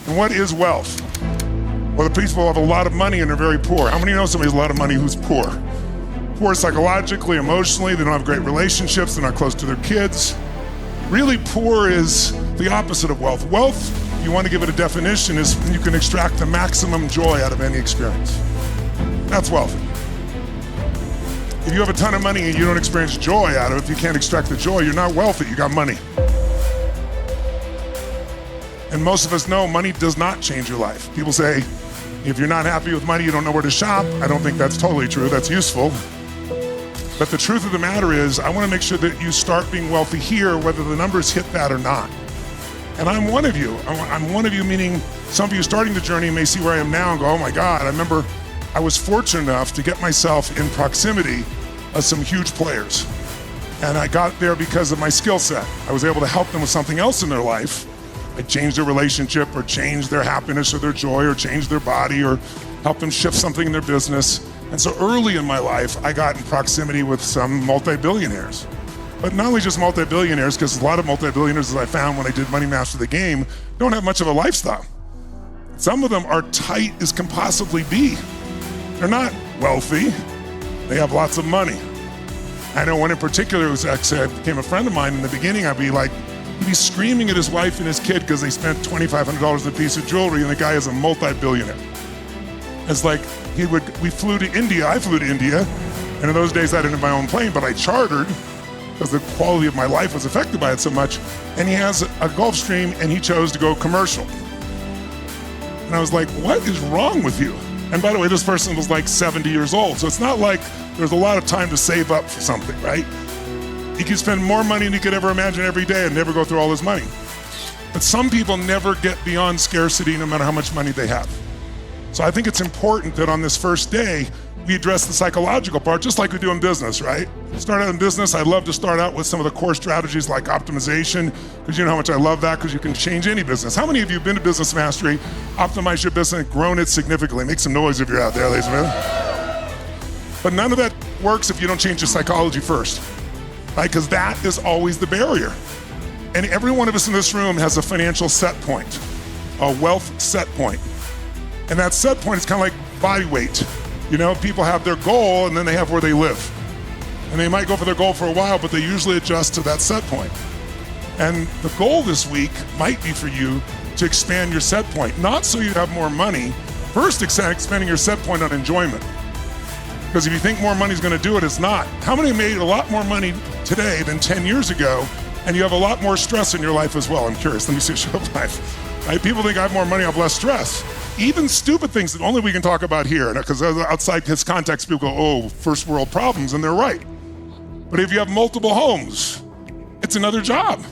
And what is wealth? Well, the people have a lot of money and they're very poor. How many know somebody who has a lot of money who's poor? Poor psychologically, emotionally, they don't have great relationships, they're not close to their kids. Really poor is the opposite of wealth. Wealth, if you want to give it a definition, is when you can extract the maximum joy out of any experience. That's wealth. If you have a ton of money and you don't experience joy out of it, if you can't extract the joy, you're not wealthy, you got money. And most of us know money does not change your life. People say, if you're not happy with money, you don't know where to shop. I don't think that's totally true, that's useful. But the truth of the matter is, I want to make sure that you start being wealthy here, whether the numbers hit that or not. And I'm one of you. I'm one of you, meaning some of you starting the journey may see where I am now and go, oh my God, I remember I was fortunate enough to get myself in proximity of some huge players. And I got there because of my skill set. I was able to help them with something else in their life. I changed their relationship or changed their happiness or their joy or changed their body or helped them shift something in their business. And so early in my life, I got in proximity with some multi-billionaires. But not only just multi-billionaires, because a lot of multi-billionaires, as I found when I did Money Master the Game, don't have much of a lifestyle. Some of them are tight as can possibly be. They're not wealthy, they have lots of money. I know one in particular who became a friend of mine. In the beginning, he'd be screaming at his wife and his kid because they spent $2,500 a piece of jewelry, and the guy is a multi-billionaire. It's like we flew to India, I flew to India, and in those days I didn't have my own plane, but I chartered because the quality of my life was affected by it so much, and he has a Gulfstream and he chose to go commercial. And I was like, what is wrong with you? And by the way, this person was like 70 years old, so it's not like there's a lot of time to save up for something, right? He could spend more money than he could ever imagine every day and never go through all his money. But some people never get beyond scarcity no matter how much money they have. So I think it's important that on this first day, we address the psychological part, just like we do in business, right? Start out in business, I'd love to start out with some of the core strategies like optimization, because you know how much I love that, because you can change any business. How many of you have been to Business Mastery, optimized your business, and grown it significantly? Make some noise if you're out there, ladies and gentlemen. But none of that works if you don't change your psychology first, right? Because that is always the barrier. And every one of us in this room has a financial set point, a wealth set point. And that set point is kind of like body weight. You know, people have their goal and then they have where they live. And they might go for their goal for a while, but they usually adjust to that set point. And the goal this week might be for you to expand your set point, not so you have more money. First, expanding your set point on enjoyment. Because if you think more money is going to do it, it's not. How many made a lot more money today than 10 years ago, and you have a lot more stress in your life as well? I'm curious. Let me see a show of life. Right? People think I have more money, I have less stress. Even stupid things that only we can talk about here, because outside this context, people go, oh, first world problems, and they're right. But if you have multiple homes, it's another job,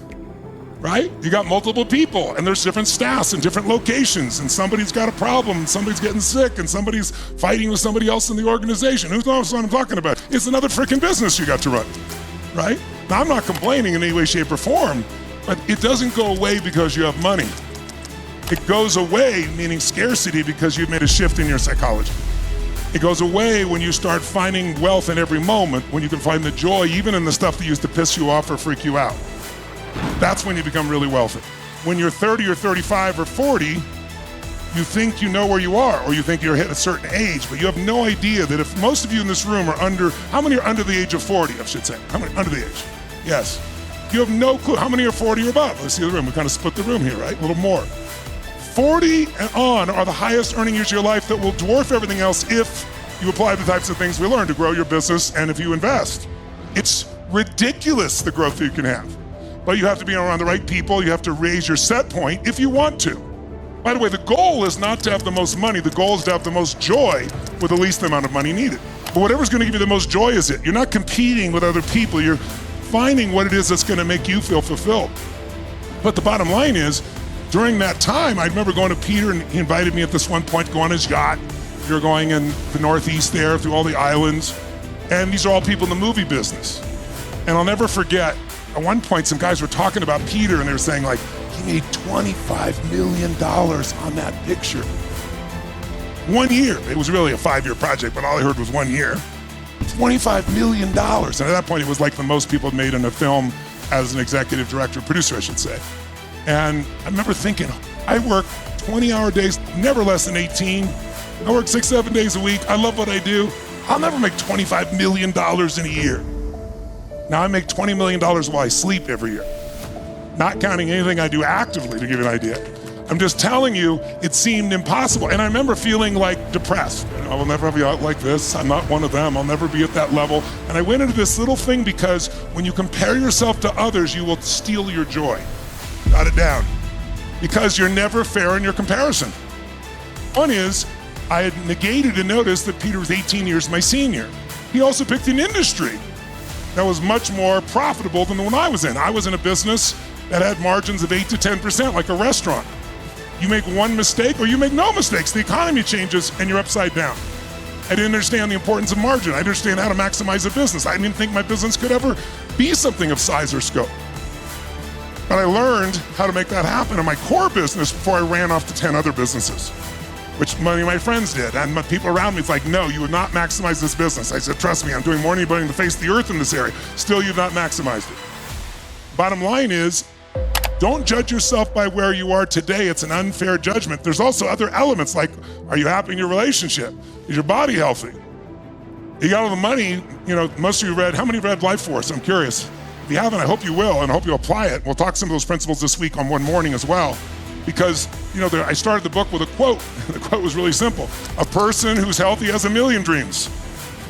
right? You got multiple people, and there's different staffs in different locations, and somebody's got a problem, and somebody's getting sick, and somebody's fighting with somebody else in the organization. Who knows what I'm talking about? It's another freaking business you got to run, right? Now, I'm not complaining in any way, shape, or form, but it doesn't go away because you have money. It goes away, meaning scarcity, because you've made a shift in your psychology. It goes away when you start finding wealth in every moment, when you can find the joy even in the stuff that used to piss you off or freak you out. That's when you become really wealthy. When you're 30 or 35 or 40, you think you know where you are, or you think you're at a certain age, but you have no idea that if most of you in this room are how many are under the age of 40, I should say? How many under the age? Yes. You have no clue. How many are 40 or above? Let's see the room. We kind of split the room here, right? A little more. 40 and on are the highest earning years of your life that will dwarf everything else if you apply the types of things we learn to grow your business and if you invest. It's ridiculous the growth that you can have. But you have to be around the right people. You have to raise your set point if you want to. By the way, the goal is not to have the most money. The goal is to have the most joy with the least amount of money needed. But whatever's going to give you the most joy is it. You're not competing with other people. You're finding what it is that's going to make you feel fulfilled. But the bottom line is, during that time, I remember going to Peter, and he invited me at this one point to go on his yacht. We were going in the Northeast there through all the islands. And these are all people in the movie business. And I'll never forget, at one point, some guys were talking about Peter, and they were saying, like, he made $25 million on that picture. 1 year. It was really a 5-year project, but all I heard was 1 year. $25 million. And at that point, it was like the most people had made in a film as an executive director, producer, I should say. And I remember thinking, I work 20-hour days, never less than 18. I work 6-7 days a week. I love what I do. I'll never make $25 million in a year. Now I make $20 million while I sleep every year. Not counting anything I do actively, to give you an idea. I'm just telling you, it seemed impossible. And I remember feeling like depressed. I will never be out like this. I'm not one of them. I'll never be at that level. And I went into this little thing because when you compare yourself to others, you will steal your joy. Got it down. Because you're never fair in your comparison. One is, I had negated and noticed that Peter was 18 years my senior. He also picked an industry that was much more profitable than the one I was in. I was in a business that had margins of 8 to 10%, like a restaurant. You make one mistake or you make no mistakes. The economy changes and you're upside down. I didn't understand the importance of margin. I didn't understand how to maximize a business. I didn't think my business could ever be something of size or scope. But I learned how to make that happen in my core business before I ran off to 10 other businesses, which many of my friends did. And my people around me, it's like, no, you would not maximize this business. I said, trust me, I'm doing more than anybody on the face of the earth in this area. Still, you've not maximized it. Bottom line is, don't judge yourself by where you are today. It's an unfair judgment. There's also other elements like, are you happy in your relationship? Is your body healthy? You got all the money, most of you read, how many read Life Force? I'm curious. If you haven't, I hope you will, and I hope you'll apply it. We'll talk some of those principles this week on One Morning as well. Because, I started the book with a quote. The quote was really simple. A person who's healthy has a million dreams.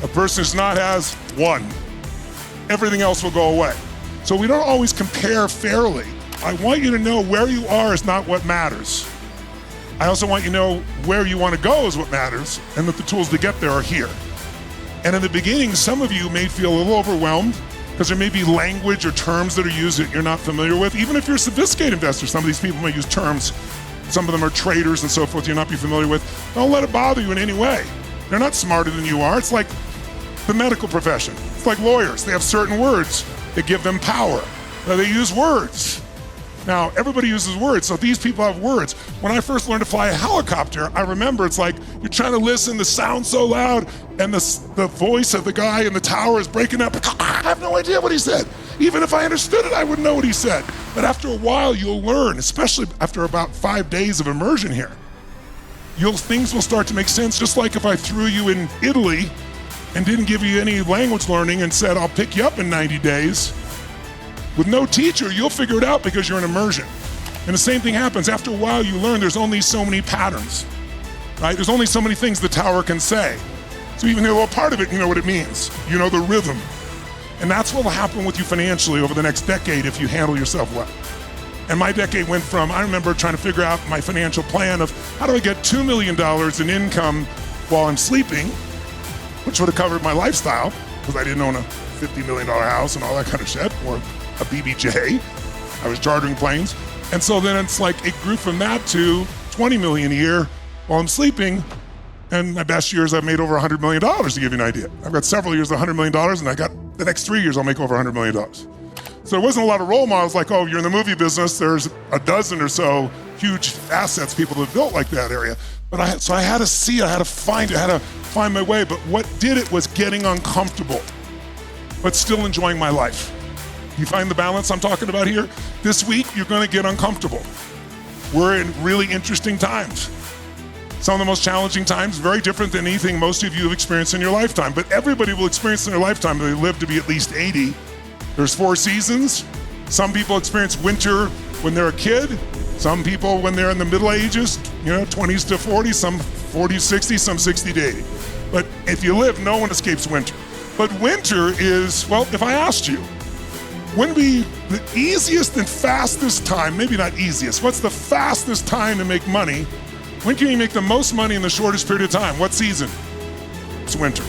A person who's not has one. Everything else will go away. So we don't always compare fairly. I want you to know where you are is not what matters. I also want you to know where you want to go is what matters, and that the tools to get there are here. And in the beginning, some of you may feel a little overwhelmed because there may be language or terms that are used that you're not familiar with. Even if you're a sophisticated investor, some of these people may use terms. Some of them are traders and so forth you're not be familiar with. Don't let it bother you in any way. They're not smarter than you are. It's like the medical profession. It's like lawyers. They have certain words that give them power. Now, they use words. Now, everybody uses words, so these people have words. When I first learned to fly a helicopter, I remember it's like you're trying to listen, the sound's so loud, and the voice of the guy in the tower is breaking up. I have no idea what he said. Even if I understood it, I wouldn't know what he said. But after a while, you'll learn, especially after about 5 days of immersion here. Things will start to make sense, just like if I threw you in Italy and didn't give you any language learning and said, I'll pick you up in 90 days. With no teacher, you'll figure it out because you're in immersion. And the same thing happens. After a while, you learn there's only so many patterns, right? There's only so many things the tower can say. So even though a part of it, you know what it means. You know the rhythm. And that's what will happen with you financially over the next decade if you handle yourself well. And my decade went from, I remember trying to figure out my financial plan of how do I get $2 million in income while I'm sleeping, which would have covered my lifestyle because I didn't own a $50 million house and all that kind of shit, or a BBJ. I was chartering planes. And so then it's like it grew from that to 20 million a year while I'm sleeping. And my best years I've made over $100 million, to give you an idea. I've got several years of $100 million, and I got the next 3 years I'll make over $100 million. So there wasn't a lot of role models like, oh, you're in the movie business, there's a dozen or so huge assets people have built like that area. But I had to see, I had to find my way. But what did it was getting uncomfortable, but still enjoying my life. You find the balance I'm talking about here? This week, you're gonna get uncomfortable. We're in really interesting times. Some of the most challenging times, very different than anything most of you have experienced in your lifetime, but everybody will experience in their lifetime if they live to be at least 80. There's 4 seasons. Some people experience winter when they're a kid. Some people when they're in the middle ages, 20s to 40, some 40, 60, some 60 to 80. But if you live, no one escapes winter. But winter is, well, if I asked you, when be the easiest and fastest time, maybe not easiest, what's the fastest time to make money? When can you make the most money in the shortest period of time? What season? It's winter.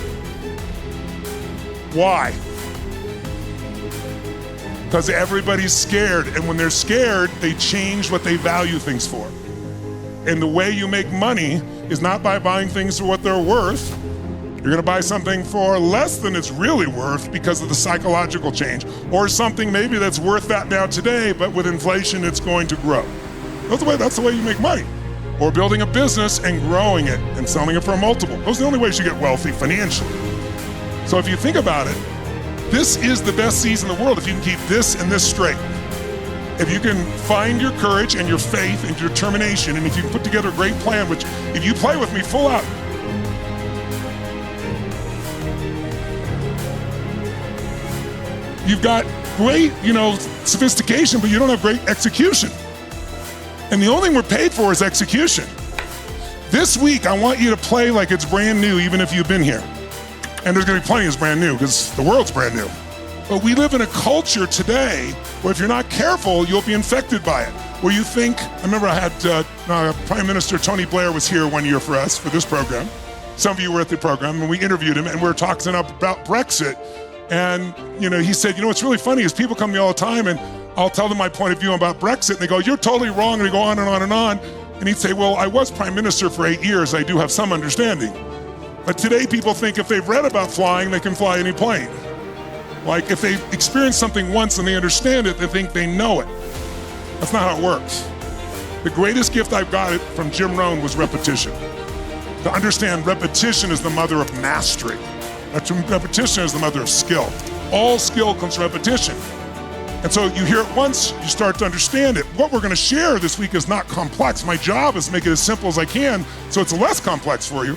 Why? Because everybody's scared, and when they're scared, they change what they value things for. And the way you make money is not by buying things for what they're worth. You're gonna buy something for less than it's really worth because of the psychological change, or something maybe that's worth that now today, but with inflation, it's going to grow. That's the way you make money. Or building a business and growing it and selling it for a multiple. Those are the only ways you get wealthy financially. So if you think about it, this is the best season in the world if you can keep this and this straight. If you can find your courage and your faith and your determination, and if you put together a great plan, which if you play with me full out, you've got great, sophistication, but you don't have great execution. And the only thing we're paid for is execution. This week, I want you to play like it's brand new, even if you've been here. And there's gonna be plenty that's brand new, because the world's brand new. But we live in a culture today where if you're not careful, you'll be infected by it. Where you think, I remember I had Prime Minister Tony Blair was here one year for us, for this program. Some of you were at the program, and we interviewed him, and we were talking about Brexit. And he said, what's really funny is people come to me all the time, and I'll tell them my point of view about Brexit, and they go, you're totally wrong, and they go on and on and on. And he'd say, well, I was Prime Minister for 8 years, I do have some understanding. But today people think if they've read about flying, they can fly any plane. Like if they've experienced something once and they understand it, they think they know it. That's not how it works. The greatest gift I've got it from Jim Rohn was repetition. To understand repetition is the mother of mastery. Repetition is the mother of skill. All skill comes from repetition. And so you hear it once, you start to understand it. What we're gonna share this week is not complex. My job is to make it as simple as I can so it's less complex for you.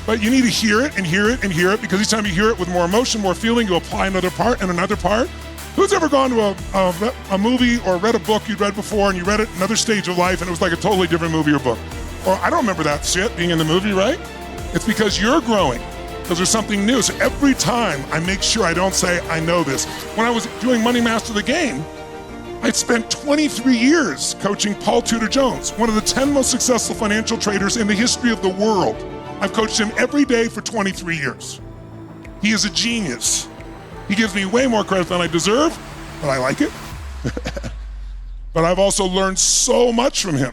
But you need to hear it and hear it and hear it, because each time you hear it with more emotion, more feeling, you apply another part and another part. Who's ever gone to a movie or read a book you'd read before and you read it another stage of life and it was like a totally different movie or book? Or I don't remember that shit being in the movie, right? It's because you're growing, because there's something new. So every time I make sure I don't say, I know this. When I was doing Money Master the Game, I'd spent 23 years coaching Paul Tudor Jones, one of the 10 most successful financial traders in the history of the world. I've coached him every day for 23 years. He is a genius. He gives me way more credit than I deserve, but I like it. But I've also learned so much from him.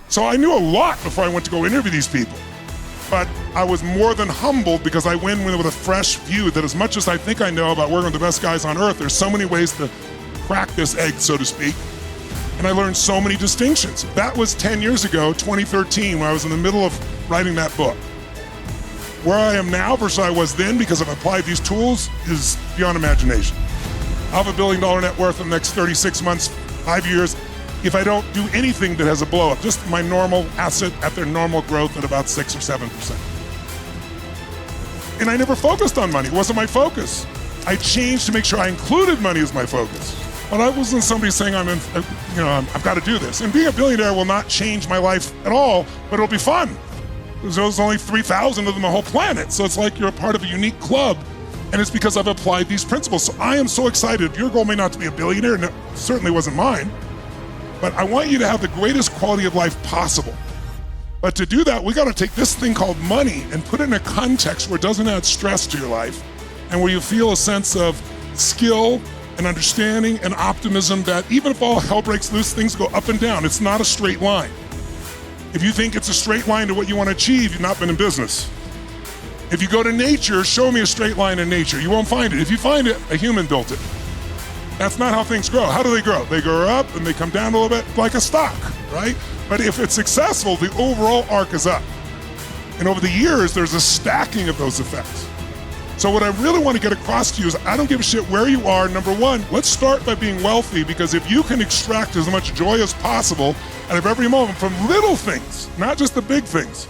So I knew a lot before I went to go interview these people. But I was more than humbled because I went with a fresh view that as much as I think I know about working with the best guys on earth, there's so many ways to crack this egg, so to speak. And I learned so many distinctions. That was 10 years ago, 2013, when I was in the middle of writing that book. Where I am now versus I was then, because I've applied these tools, is beyond imagination. I'll have $1 billion net worth in the next 36 months, 5 years, if I don't do anything that has a blow up, just my normal asset at their normal growth at about 6 or 7%. And I never focused on money, it wasn't my focus. I changed to make sure I included money as my focus. But I wasn't somebody saying I've got to do this. And being a billionaire will not change my life at all, but it'll be fun. There's only 3,000 of them on the whole planet. So it's like you're a part of a unique club. And it's because I've applied these principles. So I am so excited. Your goal may not to be a billionaire, and it certainly wasn't mine. But I want you to have the greatest quality of life possible. But to do that, we got to take this thing called money and put it in a context where it doesn't add stress to your life and where you feel a sense of skill and understanding and optimism that even if all hell breaks loose, things go up and down. It's not a straight line. If you think it's a straight line to what you want to achieve, you've not been in business. If you go to nature, show me a straight line in nature. You won't find it. If you find it, a human built it. That's not how things grow. How do they grow? They grow up and they come down a little bit like a stock, right? But if it's successful, the overall arc is up. And over the years, there's a stacking of those effects. So what I really want to get across to you is I don't give a shit where you are. Number one, let's start by being wealthy, because if you can extract as much joy as possible out of every moment from little things, not just the big things,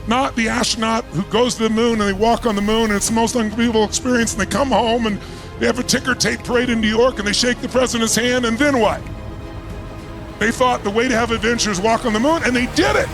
not the astronaut who goes to the moon and they walk on the moon and it's the most unbelievable experience and they come home and they have a ticker tape parade in New York and they shake the president's hand and then what? They thought the way to have adventure is walk on the moon and they did it.